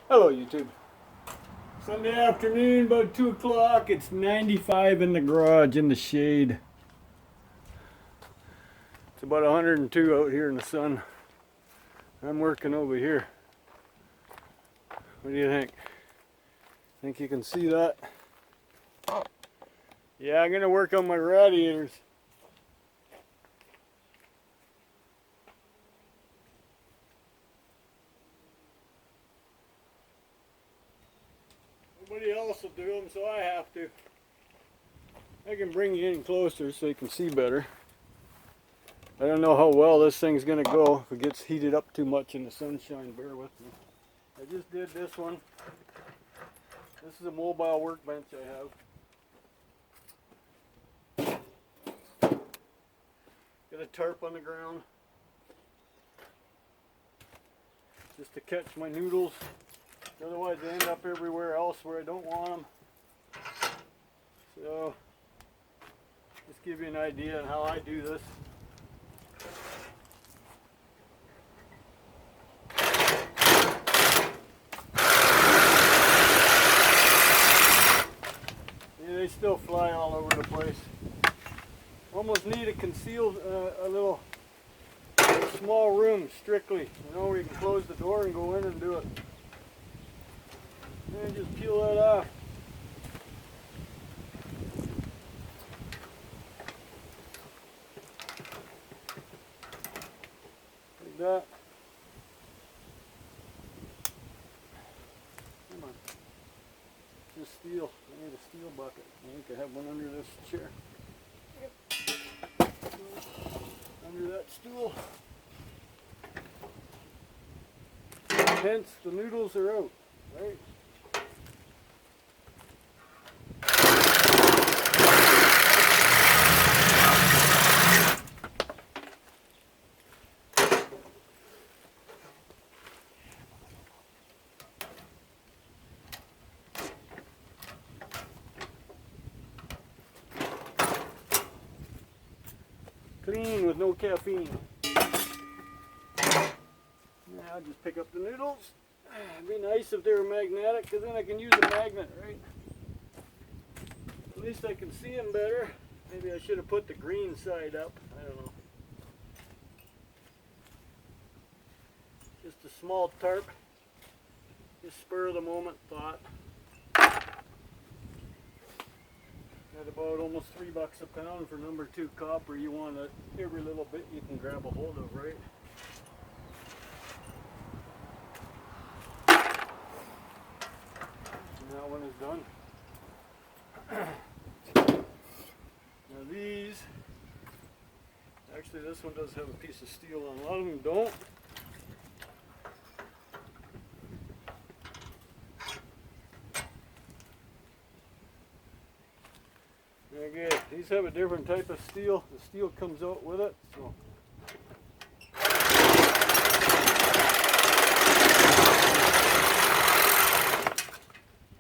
Hello YouTube. Sunday afternoon, about 2 o'clock. It's 95 in the garage in the shade. It's about 102 out here in the sun. I'm working over here. What do you think? Think you can see that? Yeah, I'm gonna work on my radiators. Nobody else will do them, so I have to. I can bring you in closer so you can see better. I don't know how well this thing's gonna go if it gets heated up too much in the sunshine. Bear with me. I just did this one. This is a mobile workbench I have. Got a tarp on the ground just to catch my noodles. Otherwise they end up everywhere else where I don't want them. So, just give you an idea on how I do this. Yeah, they still fly all over the place. Almost need to conceal a little small room strictly, you know, where you can close the door and go in and do it. And just peel that off. Like that. Come on. Just steel. I need a steel bucket. I think I have one under this chair. Yep. Under that stool. Hence, the noodles are out, right? Clean with no caffeine. Now I'll just pick up the noodles. It'd be nice if they were magnetic, because then I can use a magnet, right? At least I can see them better. Maybe I should have put the green side up. I don't know. Just a small tarp. Just spur of the moment thought. At about almost $3 a pound for number 2 copper. You want it every little bit you can grab a hold of, right? And that one is done. Now these, actually this one does have a piece of steel on. A lot of them don't. Okay, these have a different type of steel. The steel comes out with it, so.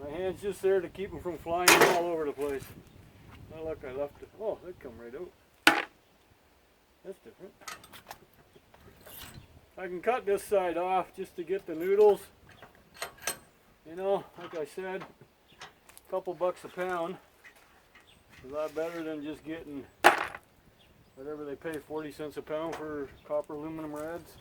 My hand's just there to keep them from flying all over the place. Oh look, I left it. Oh, they come right out. That's different. I can cut this side off just to get the noodles. You know, like I said, a couple bucks a pound. A lot better than just getting whatever they pay, 40 cents a pound for copper aluminum rods.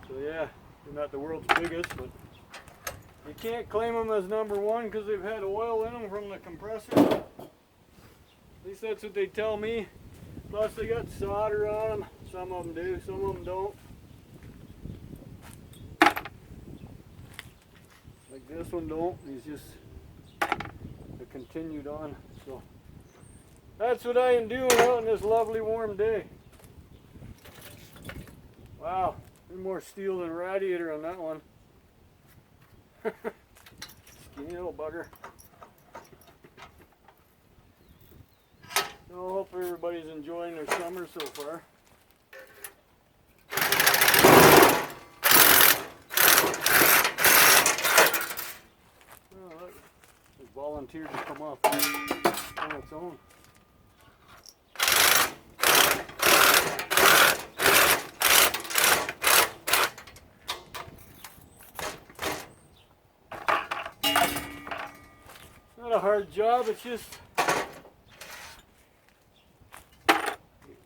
So yeah, they're not the world's biggest, but you can't claim them as number 1 because they've had oil in them from the compressor. At least that's what they tell me. Plus they got solder on them. Some of them do, some of them don't. This one don't, he's just continued on. So that's what I am doing out on this lovely warm day. Wow, there's more steel than radiator on that one. Skinny little bugger. So I hope everybody's enjoying their summer so far. Volunteered to come off on its own. a hard job, it's just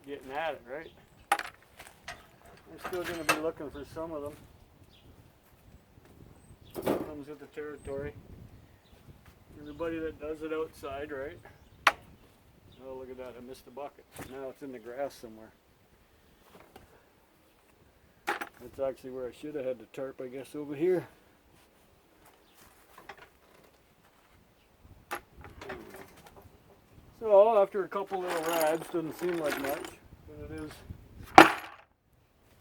getting at it, right? I'm still going to be looking for some of them. Comes with the territory. Everybody that does it outside, right? Oh, look at that, I missed the bucket. Now it's in the grass somewhere. That's actually where I should have had the tarp, I guess, over here. So, after a couple little rads, doesn't seem like much, but it is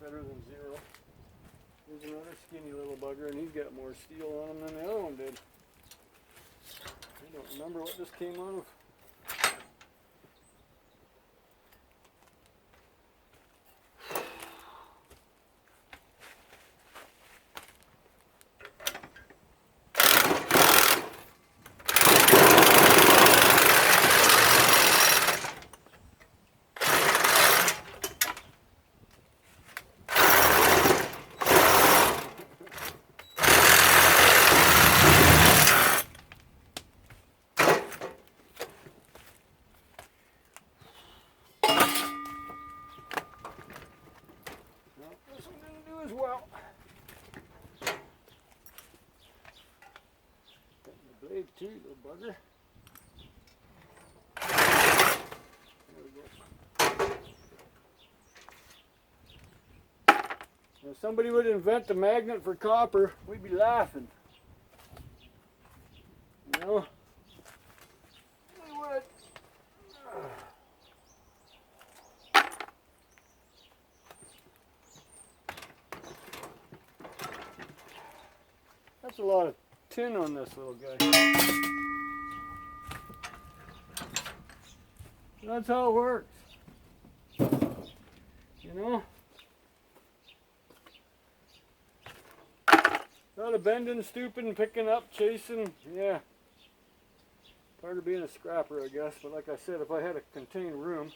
better than zero. Here's another skinny little bugger, and he's got more steel on him than the other one did. I don't remember what this came out of. This one didn't do as well. Cutting the blade too, little bugger. There we go. If somebody would invent a magnet for copper, we'd be laughing. You know? We would. That's a lot of tin on this little guy. That's how it works. You know? A lot of bending, stooping, picking up, chasing. Yeah. Part of being a scrapper, I guess. But like I said, if I had a contained room,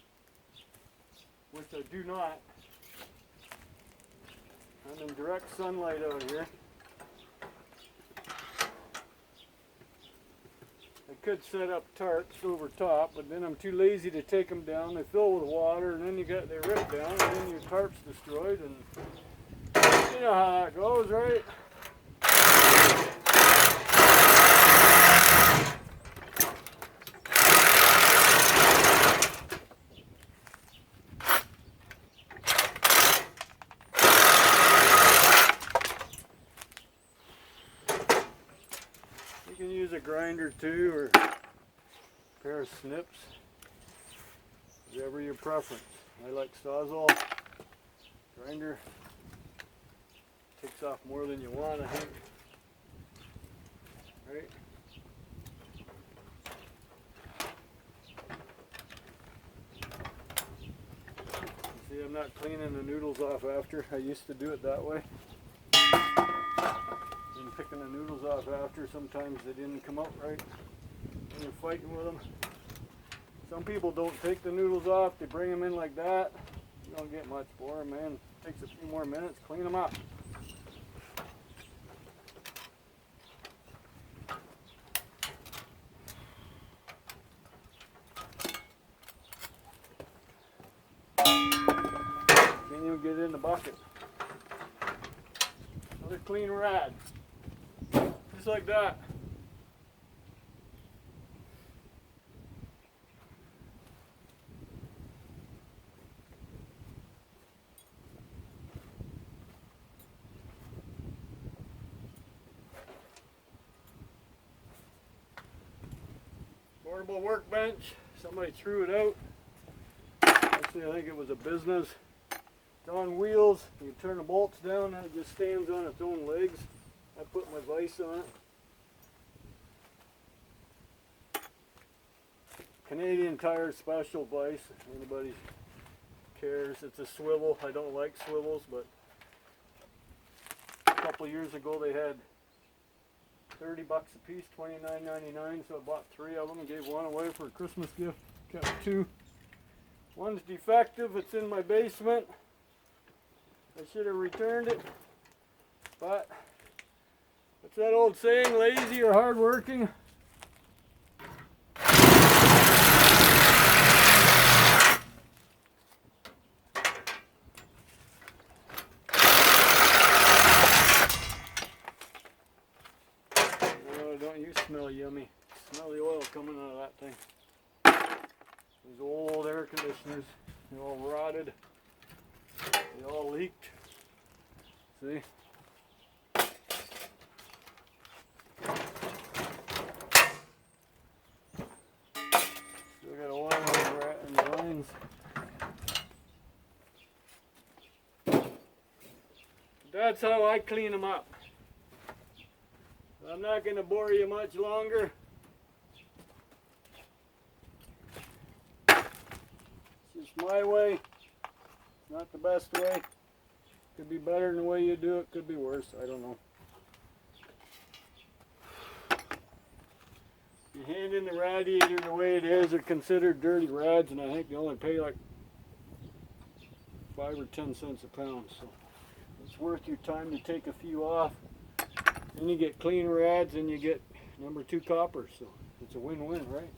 which I do not, I'm in direct sunlight out here. I could set up tarps over top, but then I'm too lazy to take them down. They fill with water, and then they rip down, and then your tarp's destroyed, and you know how that goes, right? You can use a grinder too, or a pair of snips, whatever your preference. I like Sawzall. Grinder takes off more than you want, I think. Right? See, I'm not cleaning the noodles off after. I used to do it that way. And picking the noodles off after, sometimes they didn't come out right when you're fighting with them. Some people don't take the noodles off, they bring them in like that. You don't get much for them, man. It takes a few more minutes, clean them up. Can't even get it in the bucket. Another clean rad. Just like that. Portable workbench. Somebody threw it out. Actually, I think it was a business. It's on wheels. You turn the bolts down and it just stands on its own legs. I put my vise on it. Canadian Tire special vise. If anybody cares, it's a swivel. I don't like swivels, but a couple years ago they had 30 bucks a piece, $29.99, so I bought 3 of them and gave one away for a Christmas gift. Kept 2. One's defective, it's in my basement. I should have returned it, but what's that old saying, lazy or hardworking? conditioners. They're all rotted. They all leaked. See? Still got oil in the lines. That's how I clean them up. I'm not going to bore you much longer. It's just my way. It's not the best way. Could be better than the way you do it. Could be worse. I don't know. You hand in the radiator the way it is, they're considered dirty rads, and I think you only pay like 5 or 10 cents a pound. So it's worth your time to take a few off. Then you get clean rads and you get number 2 copper. So it's a win-win, right?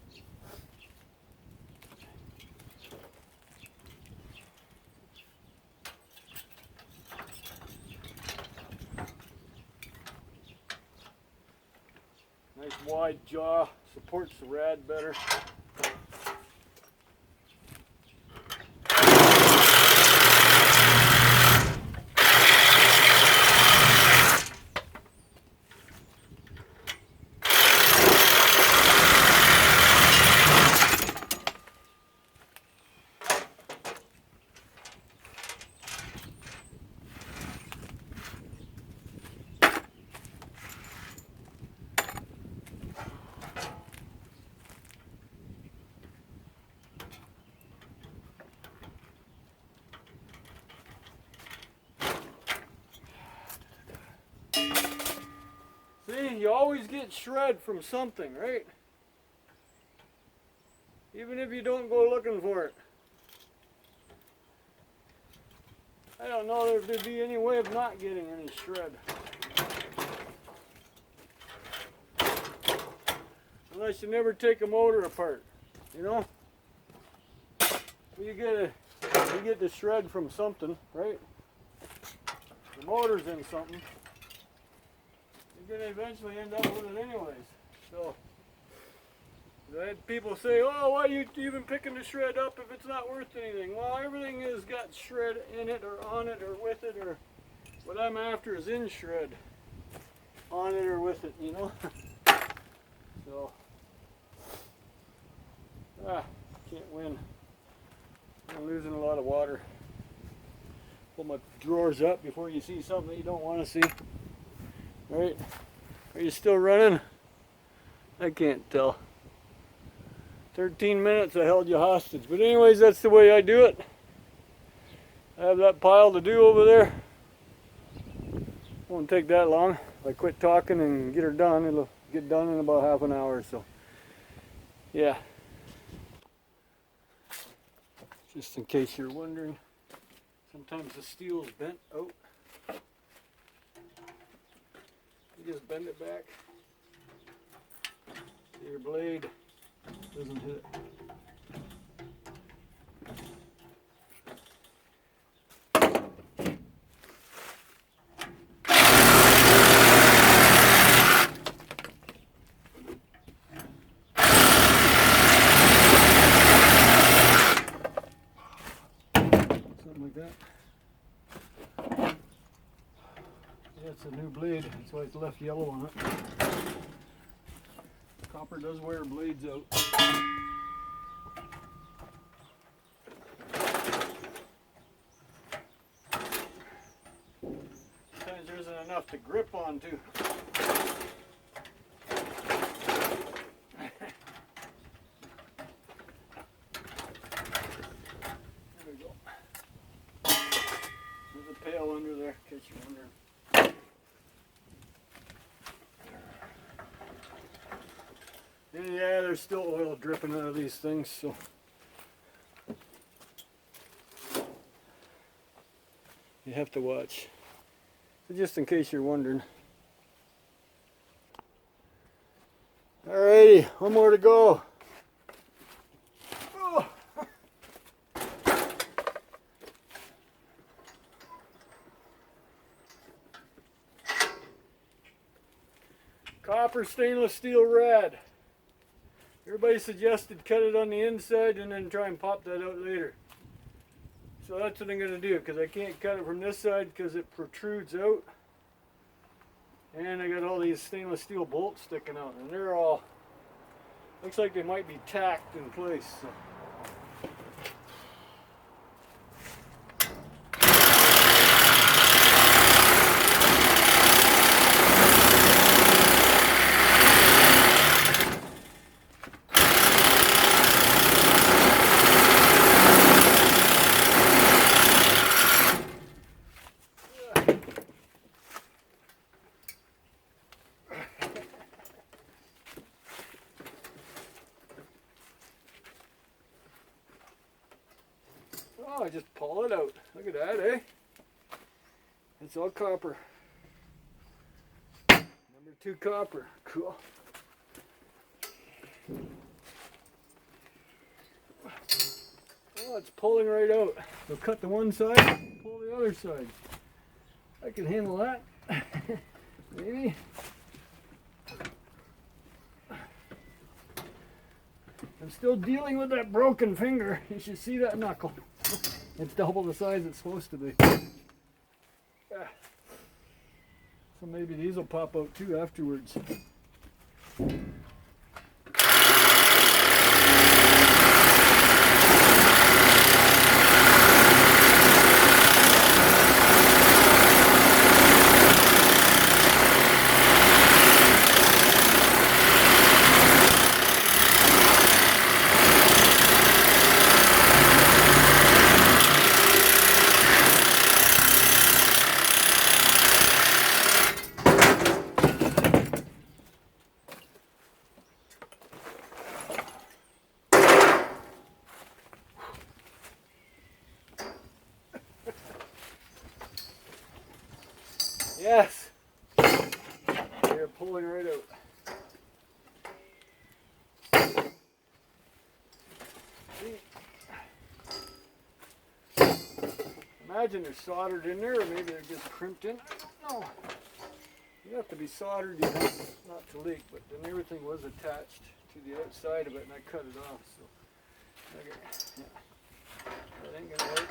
Nice wide jaw, supports the rad better. See, you always get shred from something, right? Even if you don't go looking for it. I don't know if there'd be any way of not getting any shred. Unless you never take a motor apart, you know? You get the shred from something, right? The motor's in something. You're going to eventually end up with it anyways. So, I had people say, oh, why are you even picking the shred up if it's not worth anything? Well, everything has got shred in it or on it or with it, or what I'm after is in shred. On it or with it, you know? So, can't win. I'm losing a lot of water. Pull my drawers up before you see something that you don't want to see. Right? Are you still running? I can't tell. 13 minutes I held you hostage. But anyways, that's the way I do it. I have that pile to do over there. Won't take that long. If I quit talking and get her done, it'll get done in about half an hour. So, yeah. Just in case you're wondering, sometimes the steel's bent out. You just bend it back. Your blade doesn't hit it. Something like that. Yeah, it's a new blade. That's why it's left yellow on it. Copper does wear blades out. Sometimes there isn't enough to grip onto. There we go. There's a pail under there, in case you're wondering. Yeah, there's still oil dripping out of these things, so you have to watch. So just in case you're wondering. Alrighty, one more to go. Oh. Copper stainless steel rad. Everybody suggested cut it on the inside and then try and pop that out later. So that's what I'm going to do, because I can't cut it from this side because it protrudes out. And I got all these stainless steel bolts sticking out, and they're all, looks like they might be tacked in place. So. Oh, I just pull it out. Look at that, eh? It's all copper. Number 2 copper. Cool. Oh, it's pulling right out. So cut the one side, pull the other side. I can handle that. Maybe. I'm still dealing with that broken finger. You should see that knuckle. It's double the size it's supposed to be. So maybe these will pop out too afterwards. Yes, they're pulling right out. Imagine they're soldered in there, or maybe they're just crimped in. I don't know. You have to be soldered, you know, not to leak, but then everything was attached to the outside of it, and I cut it off. So, okay, yeah, that ain't gonna work.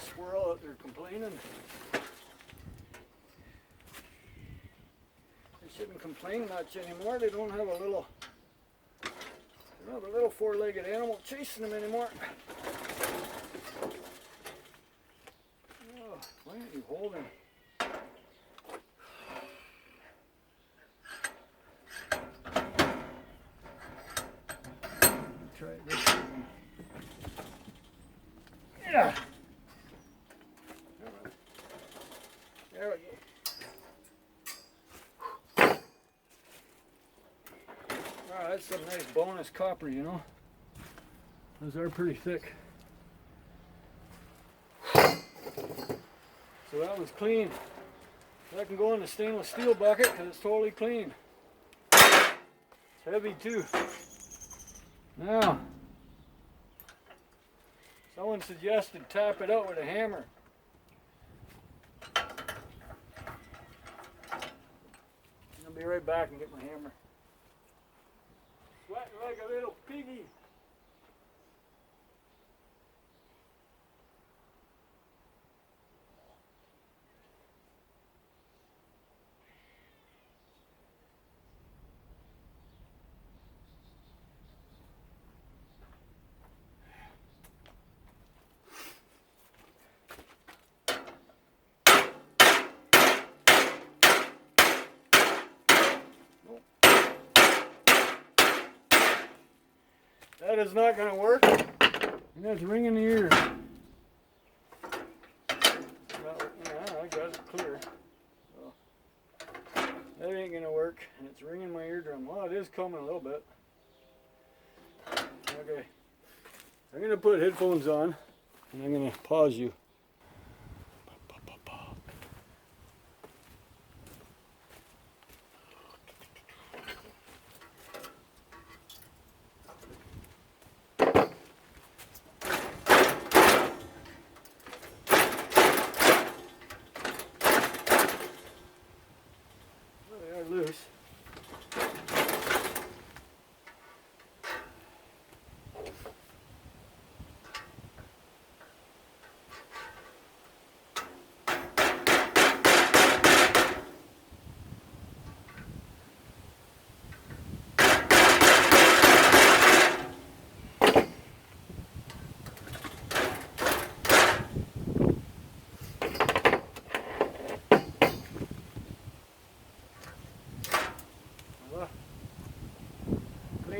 Squirrel out there complaining. They shouldn't complain much anymore. They don't have a little, four-legged animal chasing them anymore. Oh, why aren't you holding? Try this one. Yeah. There we go. Oh, that's some nice bonus copper, you know. Those are pretty thick. So that one's clean. That can go in the stainless steel bucket because it's totally clean. It's heavy too. Now, someone suggested tap it out with a hammer. I'll be right back and get my hammer. Sweating like a little piggy. That is not going to work. And that's ringing the ears. Yeah, I got it clear. So, that ain't going to work. And it's ringing my eardrum. Well, it is coming a little bit. Okay. I'm going to put headphones on. And I'm going to pause you.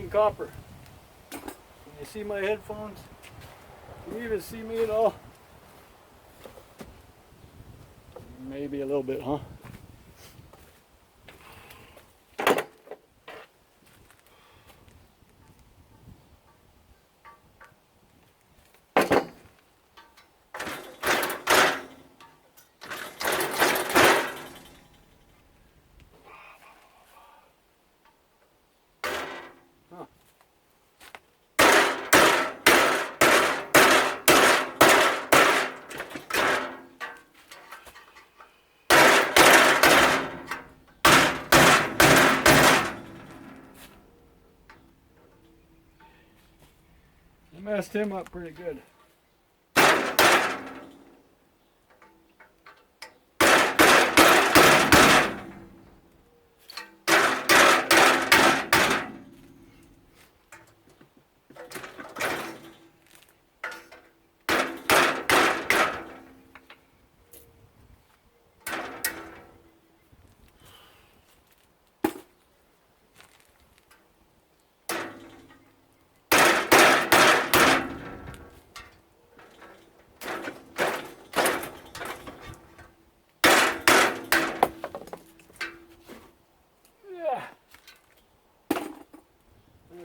in copper. Can you see my headphones? Can you even see me at all? Maybe a little bit, huh? I messed him up pretty good.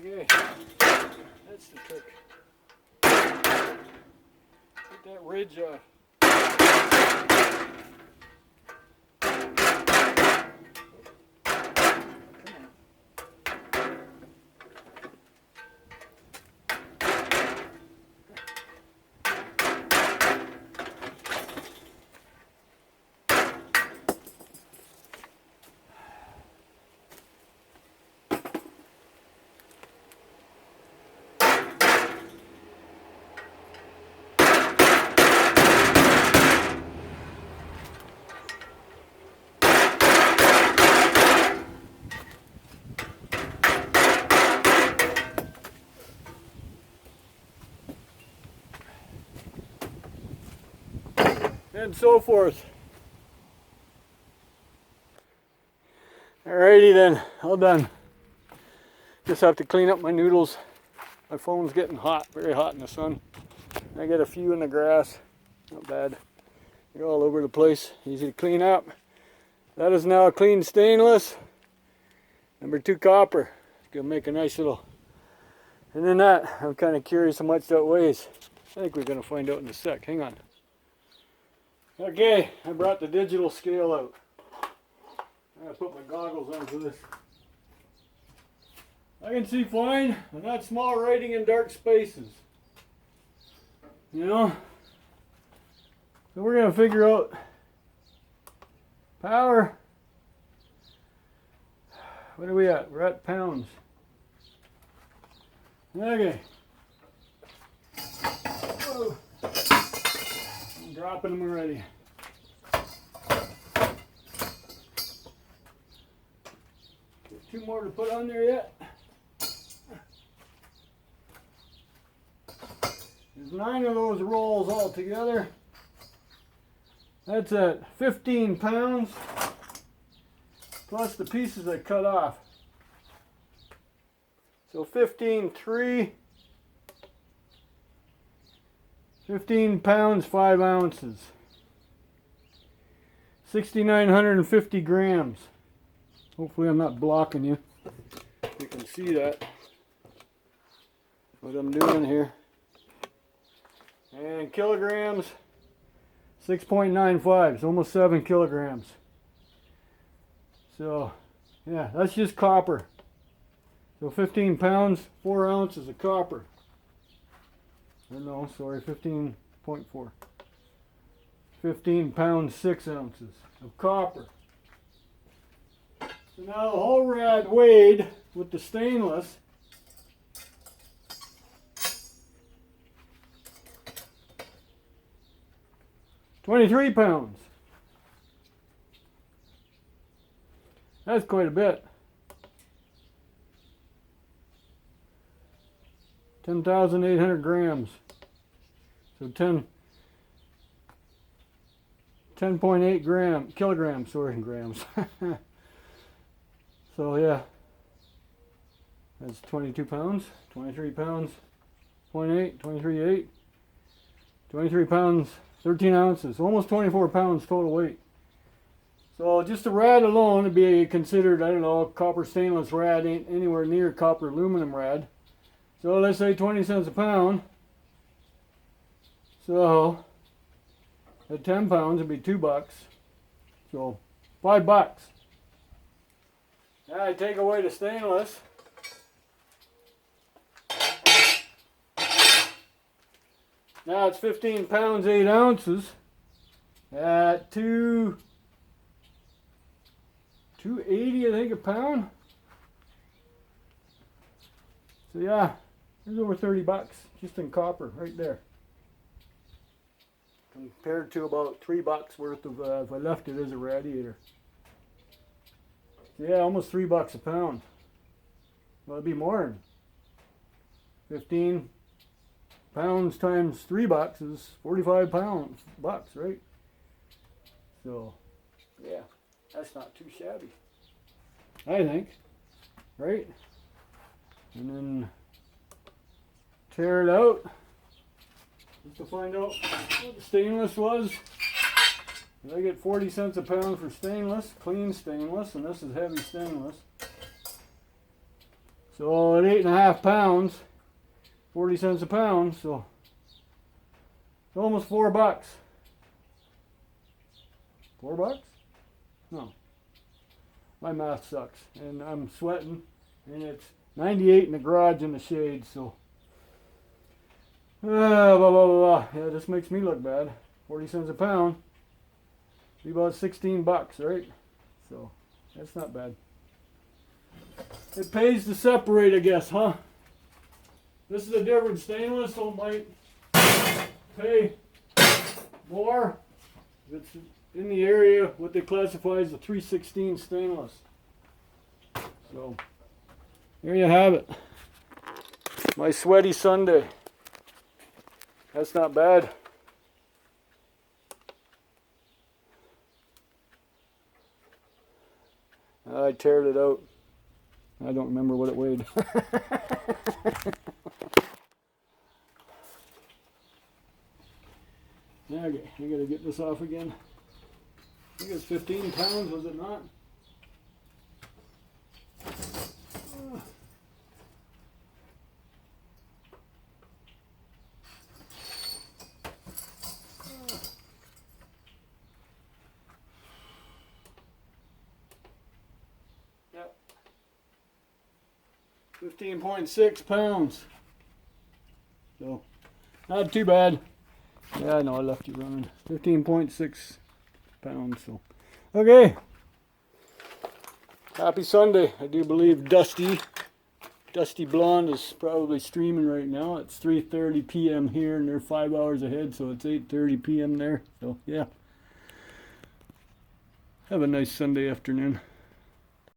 Okay, that's the trick. Get that ridge off. And so forth. Alrighty then, all done. Just have to clean up my noodles. My phone's getting hot, very hot in the sun. I got a few in the grass, not bad. They're all over the place, easy to clean up. That is now a clean stainless. Number 2 copper. It's gonna make a nice little. And then that, I'm kind of curious how much that weighs. I think we're gonna find out in a sec. Hang on. Okay, I brought the digital scale out. I gotta put my goggles on for this. I can see fine. I'm not small writing in dark spaces. You know? So we're gonna figure out power. What are we at? We're at pounds. Okay. Whoa. I'm dropping them already. There's 2 more to put on there yet. There's 9 of those rolls all together. That's at 15 pounds plus the pieces I cut off. So 15.3, 15 pounds, 5 ounces. 6,950 grams. Hopefully I'm not blocking you. You can see that. What I'm doing here. And kilograms, 6.95, it's almost 7 kilograms. So, yeah, that's just copper. So 15 pounds, 4 ounces of copper. No, sorry, 15.4. 15 pounds, 6 ounces of copper. So now the whole rad weighed with the stainless. £23 pounds. That's quite a bit. 10,800 grams. So 10.8 kilograms, sorry, grams. So yeah, That's 22 pounds, 23 pounds, 0.8, 23.8, 23 pounds, 13 ounces, almost 24 pounds total weight. So just a rad alone would be considered, I don't know, copper stainless rad ain't anywhere near copper aluminum rad. So let's say 20 cents a pound. So at 10 pounds it'd be $2. So $5. Now I take away the stainless. Now it's 15 pounds, 8 ounces at $2.80, I think, a pound. So yeah, there's over $30 just in copper right there. Compared to about $3 worth of if I left it as a radiator. So yeah, almost $3 a pound. Well, it'd be more than 15 pounds times $3 is 45 bucks, right? So yeah, that's not too shabby, I think, right? And then tear it out just to find out what the stainless was. I get 40 cents a pound for stainless, clean stainless, and this is heavy stainless. So at 8.5 pounds, 40 cents a pound, so it's almost $4. $4? No. My math sucks. And I'm sweating, and it's 98 in the garage in the shade, so blah, blah, blah, blah. Yeah, this makes me look bad. 40 cents a pound. Be about $16, right? So that's not bad. It pays to separate, I guess, huh? This is a different stainless, so it might pay more if it's in the area what they classify as a 316 stainless. So there you have it. My sweaty Sunday. That's not bad. I teared it out. I don't remember what it weighed. Okay, I gotta get this off again. I think it's 15 pounds, was it not? Yep. 15.6 pounds. So, not too bad. Yeah, I know I left you running. 15.6 pounds. So, okay. Happy Sunday. I do believe Dusty Blonde is probably streaming right now. It's 3:30 p.m. here, and they're 5 hours ahead, so it's 8:30 p.m. there. So, yeah. Have a nice Sunday afternoon.